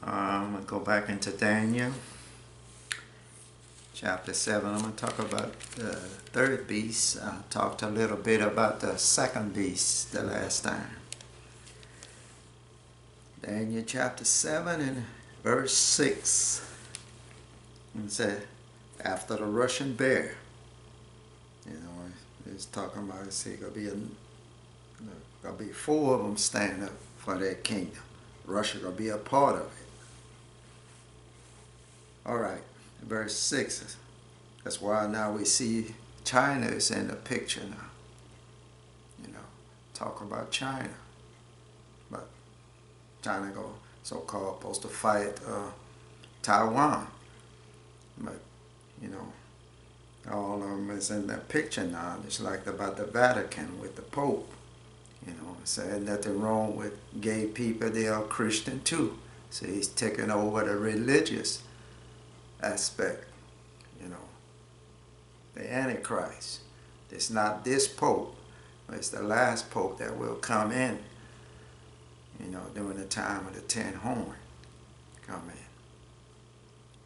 I'm going to go back into Daniel chapter 7. I'm going to talk about the third beast. I talked a little bit about the second beast the last time. Daniel chapter 7 and verse 6. It said, after the Russian bear. It's talking about, it's going to be four of them standing up for their kingdom. Russia going to be a part of it. All right, verse 6. That's why now we see China is in the picture now. Talk about China. But China so-called supposed to fight Taiwan. But, all of them is in the picture now. It's like about the Vatican with the Pope. Saying nothing wrong with gay people. They are Christian too. So he's taking over the religious aspect. The Antichrist. It's not this Pope, but it's the last Pope that will come in, during the time of the 10 horn come in.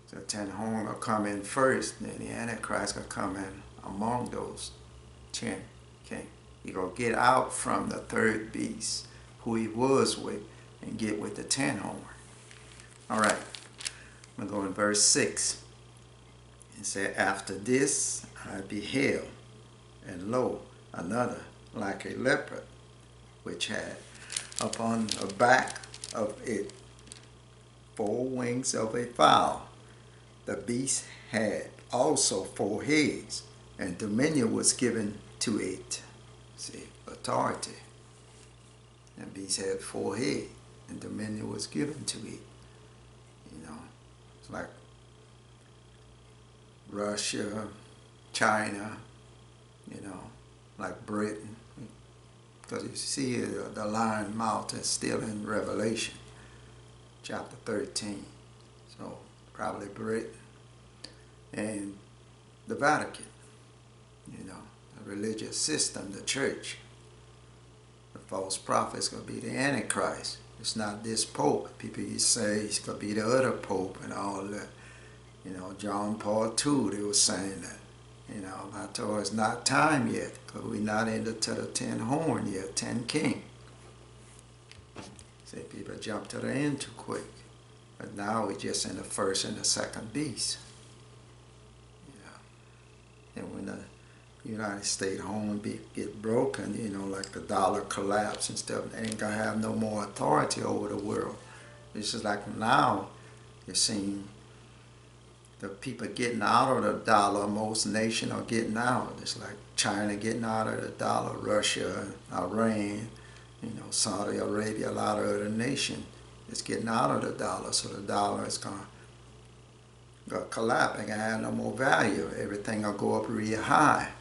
So the 10 horn will come in first, then the Antichrist will come in among those 10 kings. He gonna get out from the third beast, who he was with, and get with the 10 horn. All right, I'm gonna go in verse 6. It said, after this I beheld, and lo, another like a leopard, which had upon the back of it 4 wings of a fowl. The beast had also 4 heads, and dominion was given to it. See, authority. The beast had 4 heads, and dominion was given to it. It's like Russia, China, like Britain. Because you see the lion mouth is still in Revelation, chapter 13. So probably Britain and the Vatican, the religious system, the church. The false prophet is going to be the Antichrist. It's not this Pope. People used to say it's going to be the other Pope and all that. John Paul II, they were saying that. I told her it's not time yet, because we're not into the 10 horn yet, 10 king. See, people jump to the end too quick. But now we're just in the first and the second beast. And when the United States home get broken, like the dollar collapse and stuff, they ain't gonna have no more authority over the world. It's just like now you're seeing the people getting out of the dollar. Most nations are getting out. It's like China getting out of the dollar, Russia, Iran, Saudi Arabia, a lot of other nations is getting out of the dollar. So the dollar is gonna collapse. Ain't gonna have no more value. Everything will go up real high.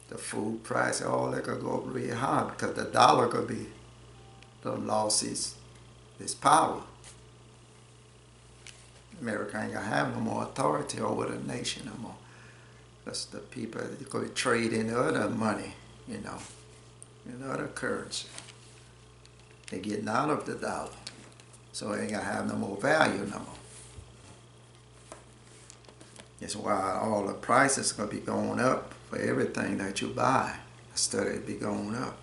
The food price, all that could go up real high because the dollar could be lost its power. America ain't gonna have no more authority over the nation no more. Because the people go trade in other money, in other currency. They're getting out of the dollar. So it ain't gonna have no more value no more. That's why all the prices gonna be going up for everything that you buy. Instead of it be going up.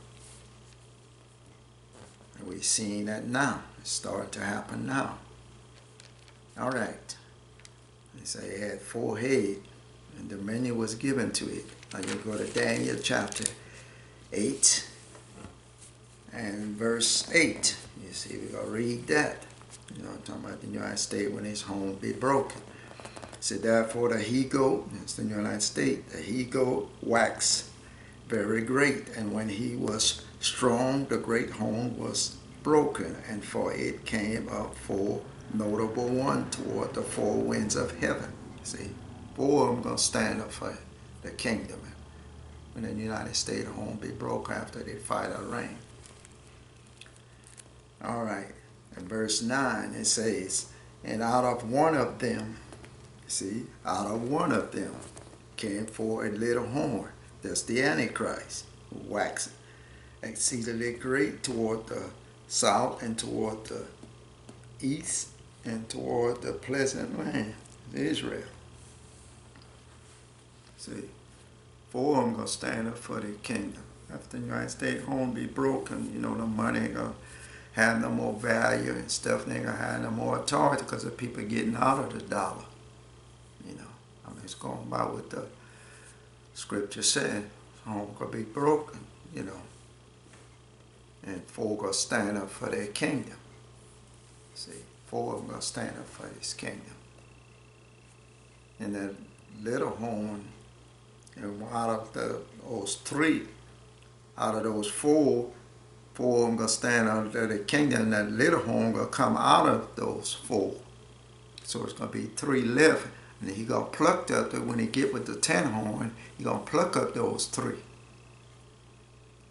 And we're seeing that now. It's starting to happen now. All right. They say it had 4 heads, and dominion was given to it. Now you go to Daniel chapter 8 and verse 8. You see, we're going to read that. I'm talking about the United States when his home be broken. It said, therefore the he-goat, that's the United States, the he-goat waxed very great, and when he was strong, the great horn was broken, and for it came up 4 notable one toward the 4 winds of heaven. See, 4 of them going to stand up for the kingdom when the United States home be broke after they fight Iran. All right, in verse 9 it says, and out of one of them, see, out of one of them came forth a little horn. That's the Antichrist, who waxed exceedingly great toward the south and toward the east and toward the pleasant land, Israel. See, 4 of them gonna stand up for their kingdom. After the United States home be broken, the money ain't gonna have no more value and stuff. They ain't gonna have no more authority because the people getting out of the dollar. It's going by what the scripture said. Home gonna be broken, and 4 gonna stand up for their kingdom. See, 4 of them gonna stand up for his kingdom. And that little horn, out of those 3, out of those 4 of them gonna stand under the kingdom, and that little horn gonna come out of those 4. So it's gonna be 3 left, and he gonna pluck up when he get with the 10 horn, he gonna pluck up those 3.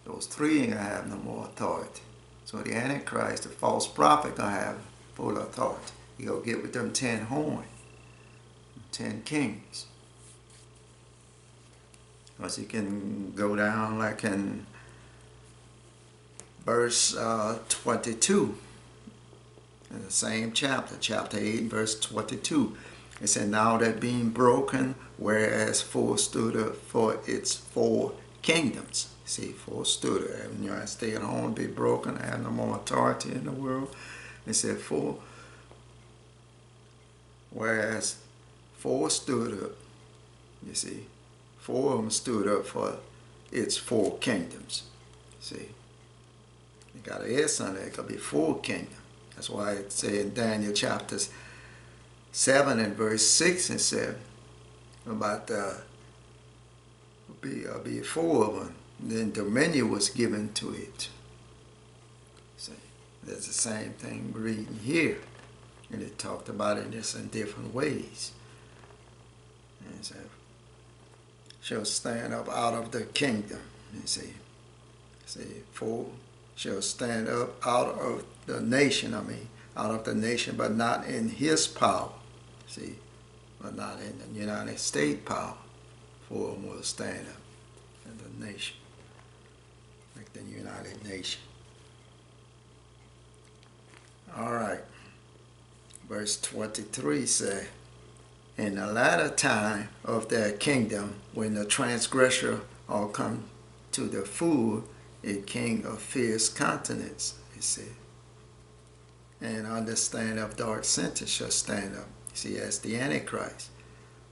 Those 3 ain't gonna have no more authority. So the Antichrist, the false prophet, gonna have full authority. He gonna get with them 10 horn, 10 kings. Because he can go down like in verse 22, in the same chapter, chapter 8, verse 22. It said, now that being broken, whereas 4 stood up for its 4 kingdoms. See, 4 stood up. And I stay at home, be broken, I have no more authority in the world. It said 4. Whereas 4 stood up, you see, 4 of them stood up for its 4 kingdoms. See, you got an S on there, it could be 4 kingdoms. That's why it said in Daniel chapters 7 and verse 6 and 7 about be 4 of them. Then dominion was given to it. See, that's the same thing we're reading here. And it talked about it just in different ways. And it said, shall stand up out of the kingdom. You see, 4 shall stand up out of the nation, out of the nation, but not in his power. See, but not in the United States power. 4 of them will stand up in the nation, like the United Nations. All right. Verse 23 says, in the latter time of their kingdom, when the transgressor are come to the full, a king of fierce countenance, he said, and understand of dark sentence shall stand up. See, that's the Antichrist.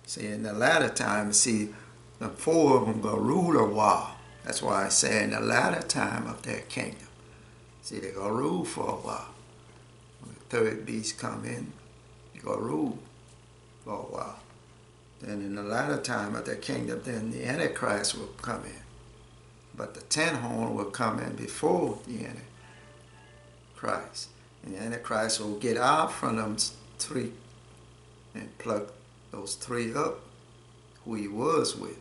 See, in the latter time, see, the 4 of them gonna rule a while. That's why I say in the latter time of their kingdom. See, they're gonna rule for a while. When the 3rd beast come in, they're gonna rule for a while. Then in the latter time of their kingdom, then the Antichrist will come in. But the 10 horn will come in before the Antichrist. And the Antichrist will get out from them 3 and pluck those 3 up who he was with.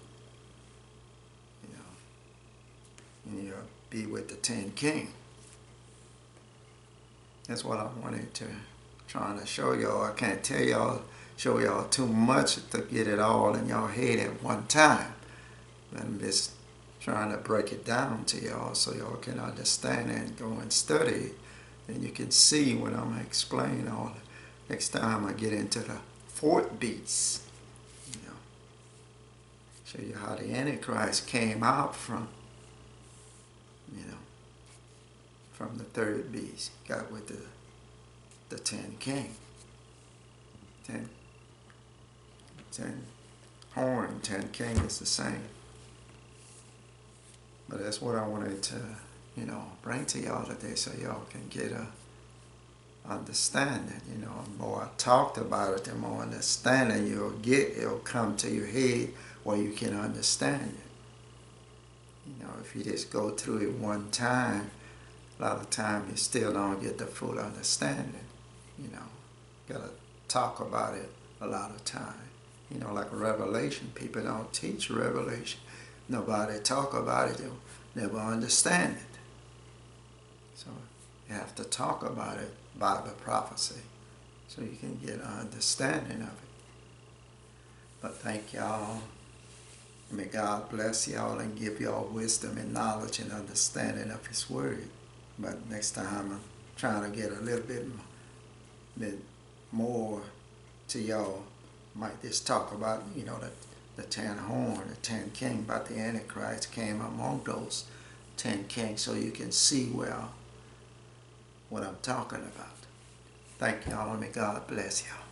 And he'll be with the 10 king. That's what I wanted to trying to show y'all. I can't tell y'all, show y'all too much to get it all in y'all head at one time. But I'm just trying to break it down to y'all so y'all can understand it and go and study it. And you can see when I'm explaining all it. Next time I get into the 4th beast, show you how the Antichrist came out from, from the 3rd beast, got with the 10 king. 10 horn, 10 king is the same. But that's what I wanted to, bring to y'all today so y'all can get a understanding. The more I talked about it, the more understanding you'll get. It'll come to your head where you can understand it. If you just go through it one time, a lot of times you still don't get the full understanding. Gotta talk about it a lot of time. Like Revelation, people don't teach Revelation. Nobody talk about it, they'll never understand it. So you have to talk about it, Bible prophecy, so you can get an understanding of it. But thank y'all. May God bless y'all and give y'all wisdom and knowledge and understanding of His Word. But next time trying to get a little bit more to y'all. Might just talk about, you know, the 10 horn, the 10 king, about the Antichrist came among those 10 kings, so you can see well what I'm talking about. Thank y'all, and may God bless y'all.